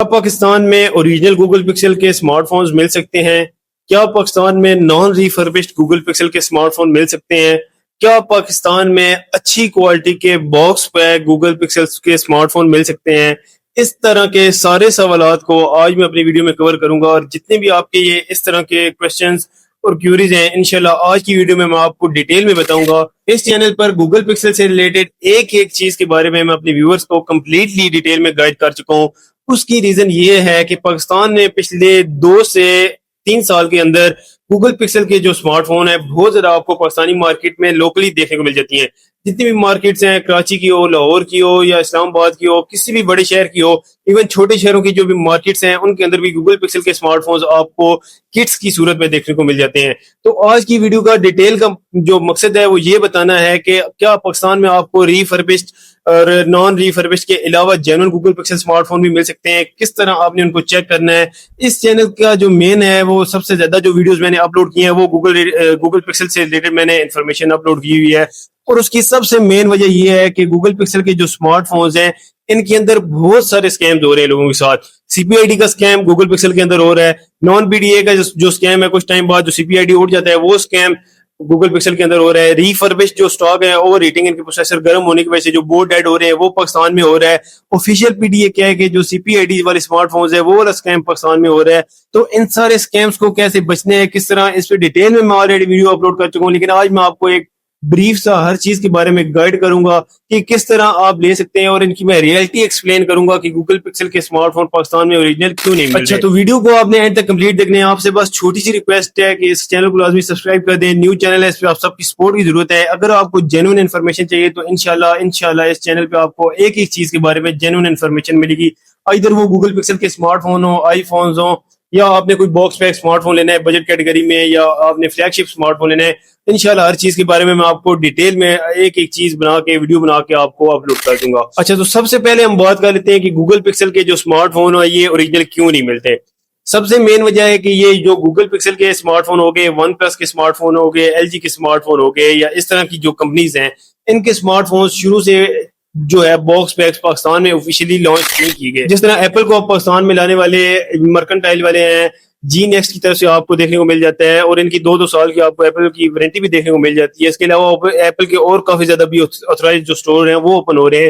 کیا پاکستان میں original Google pixel کے اسمارٹ فونز مل سکتے ہیں؟ کیا پاکستان میں نان ریفربشڈ گوگل پکسل کے اسمارٹ فون مل سکتے ہیں؟ کیا پاکستان میں اچھی کوالٹی کے باکس پیک گوگل پکسل کے اسمارٹ فون مل سکتے ہیں؟ اس طرح کے سارے سوالات کو آج میں اپنی ویڈیو میں کور کروں گا، اور جتنے بھی آپ کے یہ اس طرح کے کویسچنز اور کیوریز ہیں انشاءاللہ آج کی ویڈیو میں آپ کو ڈیٹیل میں بتاؤں گا۔ اس چینل پر گوگل پکسل سے ریلیٹڈ ایک چیز کے بارے میں اپنے ویورز کو کمپلیٹلی ڈیٹیل میں گائیڈ کر چکا ہوں۔ اس کی ریزن یہ ہے کہ پاکستان میں پچھلے 2 سے 3 سال کے اندر گوگل پکسل کے جو اسمارٹ فون ہیں بہت زیادہ آپ کو پاکستانی مارکیٹ میں لوکلی دیکھنے کو مل جاتی ہیں۔ جتنی بھی مارکیٹس ہیں، کراچی کی ہو، لاہور کی ہو یا اسلام آباد کی ہو، کسی بھی بڑے شہر کی ہو، ایون چھوٹے شہروں کی جو بھی مارکیٹس ہیں ان کے اندر بھی گوگل پکسل کے اسمارٹ فونز آپ کو کٹس کی صورت میں دیکھنے کو مل جاتے ہیں۔ تو آج کی ویڈیو کا ڈیٹیل کا جو مقصد ہے وہ یہ بتانا ہے کہ کیا پاکستان میں آپ کو ریفربشڈ اور نان ریفربشڈ کے علاوہ genuine Google pixel smart phone بھی مل سکتے ہیں، کس طرح آپ نے ان کو چیک کرنا ہے۔ اس چینل کا جو مین ہے وہ سب سے زیادہ جو ویڈیوز میں نے اپلوڈ کی ہیں وہ گوگل پکسل سے ریلیٹڈ میں نے انفارمیشن اپلوڈ کی ہوئی ہے، اور اس کی سب سے مین وجہ یہ ہے کہ گوگل پکسل کے جو اسمارٹ فونز ہیں ان کے اندر بہت سارے اسکیمز ہو رہے ہیں لوگوں کے ساتھ۔ سی پی آئی ڈی کا اسکیم گوگل پکسل کے اندر ہو رہا ہے، نان پی ڈی اے کا جو اسکیم ہے کچھ ٹائم بعد جو سی پی آئی ڈی اٹھ جاتا ہے وہ اسکیم گوگل پکسل کے اندر ہو رہا ہے، ریفربشڈ جو اسٹاک ہے اوور ہیٹنگ، ان کے پروسیسر گرم ہونے کی وجہ سے جو بورڈ ڈیڈ ہو رہے ہیں وہ پاکستان میں ہو رہا ہے۔ آفیشیل پی ڈی اے کیا ہے کہ جو سی پی آئی ڈی والے اسمارٹ فونز ہے وہ والا اسکیم پاکستان میں ہو رہا ہے۔ تو ان سارے اسکیمز کو کیسے بچنے ہیں، کس طرح، اس پہ ڈیٹیل میں آلریڈی ویڈیو اپلوڈ کر چکا ہوں، لیکن آج میں آپ کو ایک بریف سا ہر چیز کے بارے میں گائیڈ کروں گا کہ کس طرح آپ لے سکتے ہیں، اور ان کی میں ریئلٹی ایکسپلین کروں گا کہ گوگل پکسل کے اسمارٹ فون پاکستان میں اوریجنل کیوں نہیں مل رہے۔ اچھا، تو ویڈیو کو آپ نے اینڈ تک کمپلیٹ دیکھنا ہے۔ آپ سے بس چھوٹی سی ریکویسٹ ہے کہ اس چینل کو لازمی سبسکرائب کر دیں، نیو چینل ہے، اس پہ آپ سب کی سپورٹ کی ضرورت ہے۔ اگر آپ کو جینوئن انفارمیشن چاہیے تو انشاءاللہ اس چینل پہ آپ کو ایک چیز کے بارے میں جینوئن انفارمیشن ملے گی، ادھر وہ گوگل پکسل کے اسمارٹ فون ہو، آئی فونز ہوں، یا آپ نے کوئی باکس پیک اسمارٹ فون لینا ہے بجٹ کیٹیگری میں، یا آپ نے فلیگ شپ اسمارٹ فون لینا ہے، انشاءاللہ ہر چیز کے بارے میں آپ کو ڈیٹیل میں ایک چیز بنا کے ویڈیو بنا کے آپ کو اپلوڈ کر دوں گا۔ اچھا، تو سب سے پہلے ہم بات کر لیتے ہیں کہ گوگل پکسل کے جو اسمارٹ فون ہیں یہ اوریجنل کیوں نہیں ملتے۔ سب سے مین وجہ ہے کہ یہ جو گوگل پکسل کے اسمارٹ فون ہو گئے، ون پلس کے اسمارٹ فون ہو گئے، ایل جی کے اسمارٹ فون ہو گئے، یا اس طرح کی جو کمپنیز ہیں ان کے اسمارٹ فون شروع سے جو ہے باکس پیکس پاکستان میں آفیشیلی لانچ نہیں کی گئے۔ جس طرح ایپل کو پاکستان میں لانے والے مرکنٹائل والے ہیں، جی نیکسٹ کی طرف سے آپ کو دیکھنے کو مل جاتا ہے، اور ان کی 2 سال کی آپ کو ایپل کی وارنٹی بھی دیکھنے کو مل جاتی ہے۔ اس کے علاوہ ایپل کے اور کافی زیادہ بھی آتھورائزڈ جو اسٹور ہیں وہ اوپن ہو رہے ہیں،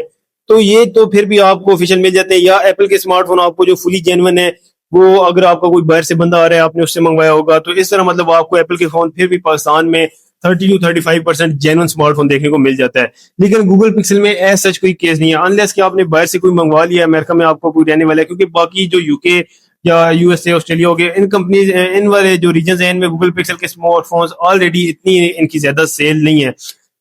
تو یہ تو پھر بھی آپ کو آفیشیل مل جاتے ہیں۔ یا ایپل کے اسمارٹ فون آپ کو جو فلی جینوئن ہے وہ اگر آپ کا کوئی باہر سے بندہ آ رہا ہے آپ نے اس سے منگوایا ہوگا، تو اس طرح مطلب آپ کو ایپل کے فون پھر بھی پاکستان میں 30 to 35% جینوئن اسمارٹ فون دیکھنے کو مل جاتا ہے۔ لیکن گوگل پکسل میں ایز سچ کوئی کیس نہیں ہے، انلیس کہ آپ نے باہر سے کوئی منگوا لیا ہے، امریکہ میں آپ کو کوئی رہنے والا ہے، کیونکہ باقی جو یو کے یا یو ایس اے، آسٹریلیا ہو گیا، ان کمپنیز ان والے جو ریجنز ہیں ان میں گوگل پکسل کے اسمارٹ فونز آلریڈی اتنی ان کی زیادہ سیل نہیں ہے،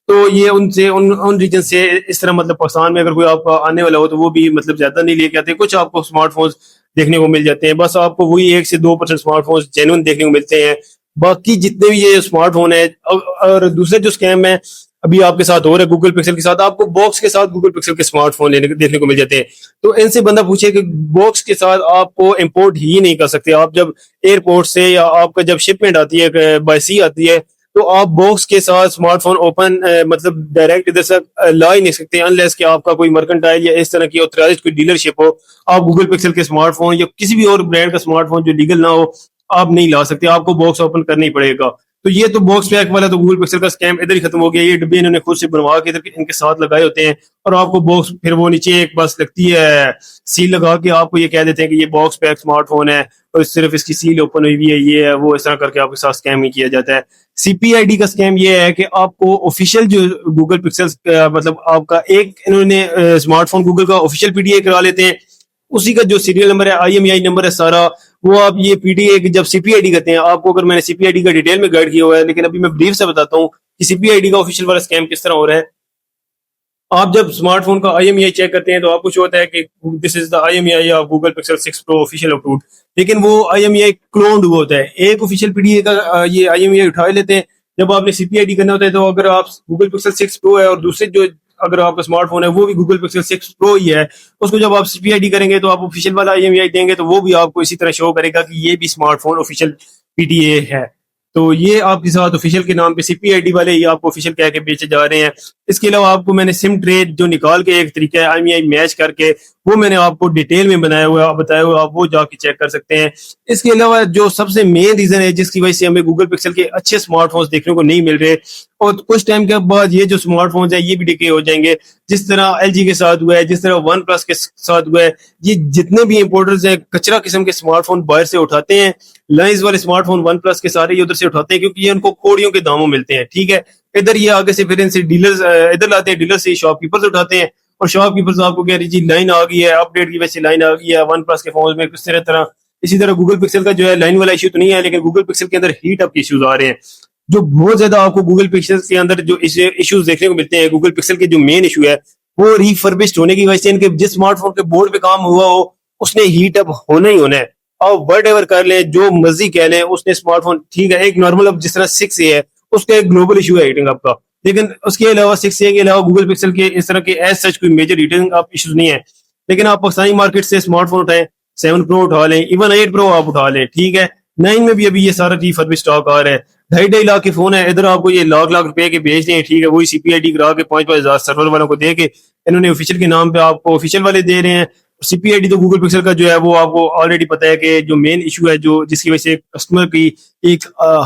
تو یہ ان ریجن سے اس طرح مطلب پاکستان میں اگر کوئی آپ کا آنے والا ہو تو وہ بھی مطلب زیادہ نہیں لے کے آتے، کچھ آپ کو اسمارٹ فونز دیکھنے کو مل جاتے ہیں، بس آپ کو وہی 1 سے 2% اسمارٹ فونز جینوئن دیکھنے کو ملتے ہیں۔ باقی جتنے بھی یہ اسمارٹ فون ہیں، اور دوسرے جو اسکیم ہے ابھی آپ کے ساتھ ہو رہا ہے گوگل پکسل کے ساتھ، آپ کو باکس کے ساتھ گوگل پکسل کے اسمارٹ فون دیکھنے کو مل جاتے ہیں۔ تو ان سے بندہ پوچھے کہ باکس کے ساتھ آپ کو امپورٹ ہی نہیں کر سکتے، آپ جب ایئرپورٹ سے یا آپ کا جب شپمنٹ آتی ہے بائی سی آتی ہے تو آپ باکس کے ساتھ اسمارٹ فون اوپن مطلب ڈائریکٹ ادھر سے لا ہی نہیں سکتے، انلیس کہ آپ کا کوئی مرکنٹائل یا اس طرح کی آتھورائزڈ کوئی ڈیلرشپ ہو۔ آپ گوگل پکسل کے اسمارٹ فون یا کسی بھی اور برانڈ کا اسمارٹ فون جو لیگل نہ ہو آپ نہیں لا سکتے، آپ کو باکس اوپن کرنا ہی پڑے گا۔ تو یہ تو باکس پیک والا تو گوگل پکسل کا اسکیم ادھر ہی ختم ہو گیا، یہ ڈبے انہوں نے خود سے بنوا کے ادھر ان کے ساتھ لگائے ہوتے ہیں، اور آپ کو باکس پھر وہ نیچے ایک بس لگتی ہے سیل لگا کے آپ کو یہ کہہ دیتے ہیں کہ یہ باکس پیک اسمارٹ فون ہے، اور صرف اس کی سیل اوپن ہوئی ہوئی ہے، یہ ہے وہ، اس طرح کر کے آپ کے ساتھ اسکیم ہی کیا جاتا ہے۔ سی پی آئی ڈی کا اسکیم یہ ہے کہ آپ کو آفیشیل جو گوگل پکسل مطلب آپ کا ایک انہوں نے اسمارٹ فون گوگل کا آفیشیل پی ڈی اے کرا لیتے ہیں، اسی کا جو سیریل نمبر ہے، آئی ایم ای آئی نمبر ہے سارا، وہ آپ یہ پی ڈی اے جب سی پی آئی ڈی کرتے ہیں آپ کو، اگر میں نے سی پی آئی ڈی کا ڈیٹیل میں گائیڈ کیا ہوا ہے، لیکن ابھی میں بریف سے بتاتا ہوں کہ سی پی آئی ڈی کا آفیشیل والا اسکیم کس طرح ہو رہا ہے۔ آپ جب اسمارٹ فون کا آئی ایم ای آئی چیک کرتے ہیں تو آپ کو شو ہوتا ہے کہ this is the I M E I of Google Pixel 6 Pro official approved, لیکن وہ آئی ایم ای آئی کلونڈ ہوا ہوتا ہے۔ ایک آفیشیل پی ڈی اے کا یہ آئی ایم ای آئی اٹھا لیتے ہیں، جب آپ نے سی پی آئی ڈی کرنا ہوتا ہے تو اگر آپ گوگل پکسل 6 Pro ہے اور دوسرے جو اگر آپ کا اسمارٹ فون ہے وہ بھی گوگل پکسل 6 Pro ہی ہے، اس کو جب آپ سی پی آئی ڈی کریں گے تو آپ آفیشیل والا آئی ایم ای آئی دیں گے تو وہ بھی آپ کو اسی طرح شو کرے گا کہ یہ بھی smart phone official P D A ہے۔ تو یہ آپ کے ساتھ آفیشیل کے نام پہ سی پی آئی ڈی والے یہ آپ کو آفیشیل کہہ کے بیچے جا رہے ہیں۔ اس کے علاوہ آپ کو میں نے سم ٹریڈ جو نکال کے ایک طریقہ ہے IMEI میچ کر کے وہ میں نے آپ کو ڈیٹیل میں بنایا ہوا بتایا ہوا، آپ وہ جا کے چیک کر سکتے ہیں. اس کے علاوہ جو سب سے مین ریزن ہے جس کی وجہ سے ہمیں گوگل پکسل کے اچھے اسمارٹ فونز دیکھنے کو نہیں مل رہے، اور کچھ ٹائم کے بعد یہ جو اسمارٹ فونز ہیں یہ بھی ڈکے ہو جائیں گے، جس طرح LG کے ساتھ ہوا ہے، جس طرح ون پلس کے ساتھ ہوا ہے. یہ جتنے بھی امپورٹرز ہیں کچرا قسم کے اسمارٹ فون باہر سے اٹھاتے ہیں، لائنز والے اسمارٹ فون ون پلس کے سارے یہ ادھر سے اٹھاتے ہیں کیونکہ یہ ان کو کوڑیوں کے داموں ملتے ہیں. ٹھیک ہے، ادھر یہ آگے سے پھر ان سے ڈیلرز ادھر لاتے ہیں، ڈیلر سے شاپ کیپرز اٹھاتے ہیں، اور شاپ کیپرز آپ کو کہہ رہی جی لائن آ گئی ہے، اپ ڈیٹ کی وجہ سے لائن آ گئی ہے ون پلس کے فون میں. کس طرح اسی طرح گوگل پکسل کا جو ہے لائن والا ایشو تو نہیں ہے، لیکن گوگل پکسل کے اندر ہیٹ اپ کے ایشوز آ رہے ہیں جو بہت زیادہ آپ کو گوگل پکسل کے اندر جو ایشوز دیکھنے کو ملتے ہیں. گوگل پکسل کے جو مین ایشو ہے وہ ریفربشڈ ہونے کی وجہ سے ان کے جس اسمارٹ فون کے بورڈ پہ کام ہوا ہو اس نے ہیٹ اپ ہونا ہی ہونا ہے. آپ ورڈ ایور کر لیں، جو مرضی کہہ لیں، اس نے اسمارٹ فون ٹھیک ہے ایک نارمل اب جس طرح 6A ہے اس کا ایک گلوبل ایشو ہے ہیٹنگ اپ کا، لیکن اس کے علاوہ 6A کے علاوہ گوگل پکسل کے اس طرح کے ایز سچ کوئی میجر ہیٹنگ اپ ایشوز نہیں ہے. لیکن آپ پاکستانی مارکیٹ سے اسمارٹ فون اٹھائیں، 7 Pro اٹھا لیں، ایون 8 Pro آپ اٹھا لیں، ٹھیک ہے 9 میں بھی ابھی یہ سارا ریفربش اسٹاک آ رہا ہے. 2.5 لاکھ کے فون ہے، ادھر آپ کو یہ لاکھ روپے کے بھیج دیں، ٹھیک ہے وہی CPID کرا کے 5 ہزار سرور والوں کو دے کے انہوں نے آفیشیل کے نام پہ آپ کو آفیشیل والے دے رہے ہیں. CPID تو گوگل پکسل کا جو ہے وہ آپ کو آلریڈی پتا ہے کہ جو مین ایشو ہے جو جس کی وجہ سے کسٹمر کی ایک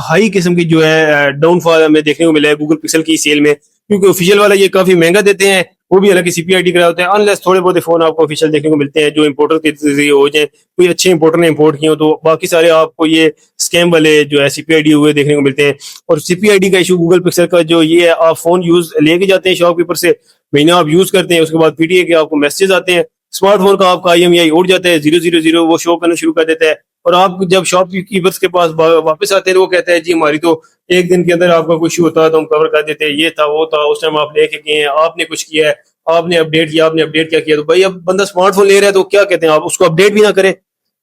ہائی قسم کی جو ہے ڈاؤن فال ہمیں دیکھنے کو ملا ہے گوگل پکسل کی سیل میں، کیونکہ آفیشیل والا یہ کافی مہنگا دیتے ہیں، وہ بھی حالانکہ CPID کرا ہوتے ہیں. انلیس تھوڑے بہت فون آپ کو آفیشیل دیکھنے کو ملتے ہیں جو امپورٹر کے ذریعے ہو جائیں، کوئی اچھے امپورٹر نے امپورٹ کیے ہوں، تو باقی سارے آپ کو یہ اسکیم والے جو ہے CPID ہوئے دیکھنے کو ملتے ہیں. اور CPID کا ایشو گوگل پکسل کا جو یہ ہے، آپ فون یوز لے کے جاتے ہیں شاپ کیپر سے، مہینہ آپ یوز کرتے ہیں، اس کے بعد PTA کے آپ کو میسیجز آتے ہیں، اسمارٹ فون کا آپ کا IMEI اڑ جاتا ہے 000 وہ شو کرنا شروع کر دیتا ہے. اور آپ جب شاپ کیپرس کے پاس واپس آتے ہیں وہ کہتے ہیں جی ہماری تو ایک دن کے اندر آپ کا کوئی ایشو ہوتا ہے تو ہم کور کر دیتے ہیں، یہ تھا وہ تھا، اس ٹائم آپ لے کے گئے ہیں، آپ نے کچھ کیا ہے، آپ نے اپڈیٹ کیا، آپ نے اپڈیٹ کیا کیا. تو بھائی اب بندہ اسمارٹ فون لے رہا ہے تو کیا کہتے ہیں آپ اس کو اپڈیٹ بھی نہ کرے.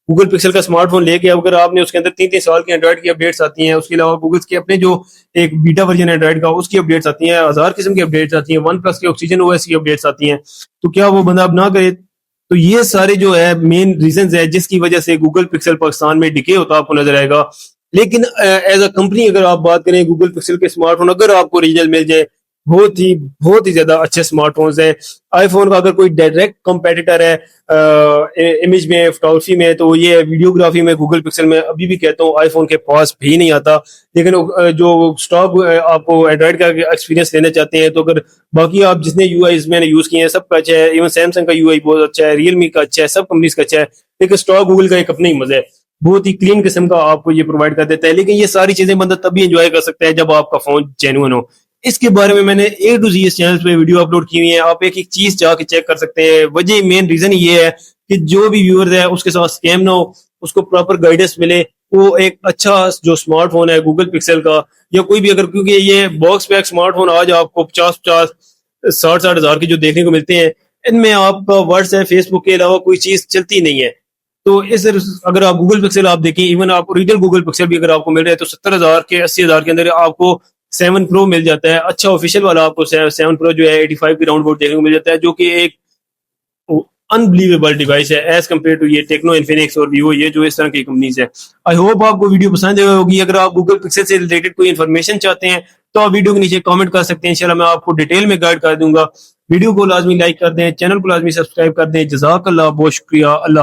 گوگل پکسل کا اسمارٹ فون لے کے اگر آپ نے اس کے اندر 3 سال کی اینڈرائڈ کی اپڈیٹس آتی ہیں، اس کے علاوہ گوگل کے اپنے جو ایک بیٹا ورژن اینڈرائڈ کا اس کی اپڈیٹس آتی ہیں، 1000 قسم کی اپڈیٹس آتی ہیں، ون پلس کے آکسیجن OS کی اپڈیٹس آتی ہیں، تو کیا وہ بندہ اب نہ کرے. تو یہ سارے جو ہے مین ریزنز ہے جس کی وجہ سے گوگل پکسل پاکستان میں ڈکے ہوتا آپ کو نظر آئے گا. لیکن ایز اے کمپنی اگر آپ بات کریں گوگل پکسل کے اسمارٹ فون اگر آپ کو ریجنل مل جائے بہت ہی زیادہ اچھے اسمارٹ فونز ہیں. آئی فون کا اگر کوئی ڈائریکٹ کمپیٹیٹر ہے امیج میں فوٹوگرافی میں تو یہ ویڈیوگرافی میں گوگل پکسل میں ابھی بھی کہتا ہوں آئی فون کے پاس بھی نہیں آتا. لیکن جو اسٹاک آپ کو اینڈرائڈ کا ایکسپیرینس لینا چاہتے ہیں تو اگر باقی آپ جتنے UIs میں نے یوز کیے ہیں سب کا اچھا ہے، ایون سیمسنگ کا UI بہت اچھا ہے، ریئلمی کا اچھا ہے، سب کمپنیز کا اچھا ہے، لیکن اسٹاک گوگل کا ایک اپنا ہی مزہ ہے، بہت ہی کلین قسم کا آپ کو یہ پرووائڈ کر دیتا ہے. لیکن یہ ساری چیزیں بندہ تبھی انجوائے کر سکتا ہے جب آپ کا فون جینوئن ہو. اس کے بارے میں نے A to Z اس چینل پہ ویڈیو اپلوڈ کی ہوئی ہیں، آپ ایک چیز جا کے چیک کر سکتے ہیں. وجہ مین ریزن یہ ہے کہ جو بھی ویورز ہے اس کے ساتھ اسکیم نہ ہو، اس کو پراپر گائیڈنس ملے، وہ ایک اچھا جو اسمارٹ فون ہے گوگل پکسل کا یا کوئی بھی اگر کیونکہ یہ باکس پیک اسمارٹ فون آج آپ کو 50 ہزار کے جو دیکھنے کو ملتے ہیں ان میں آپ کا واٹس ایپ فیس بک کے علاوہ کوئی چیز چلتی نہیں ہے. تو اس اگر آپ گوگل پکسل آپ دیکھیں ایون آپ اوریجنل گوگل پکسل بھی اگر آپ کو مل رہا ہے تو 70,000 کے 80,000 کے اندر آپ کو 7 Pro مل جاتا ہے. اچھا آفیشیل والا آپ کو 7 Pro جو ہے 85 کے راؤنڈ بورڈ دیکھنے کو مل جاتا ہے، جو کہ ایک انبلیویبل ڈیوائس ہے ایز کمپیئر ٹو یہ ٹیکنو، انفینکس اور ویوو، یہ جو اس طرح کی کمپنیز ہیں. آئی ہوپ آپ کو ویڈیو پسند ہوگی. اگر آپ گوگل پکسل سے ریلیٹڈ کوئی انفارمیشن چاہتے ہیں تو آپ ویڈیو کے نیچے کامنٹ کر سکتے ہیں، انشاءاللہ میں آپ کو ڈیٹیل میں گائیڈ کر دوں گا. ویڈیو کو لازمی لائک کر دیں، چینل کو لازمی سبسکرائب کر دیں. جزاک اللہ، بہت شکریہ. اللہ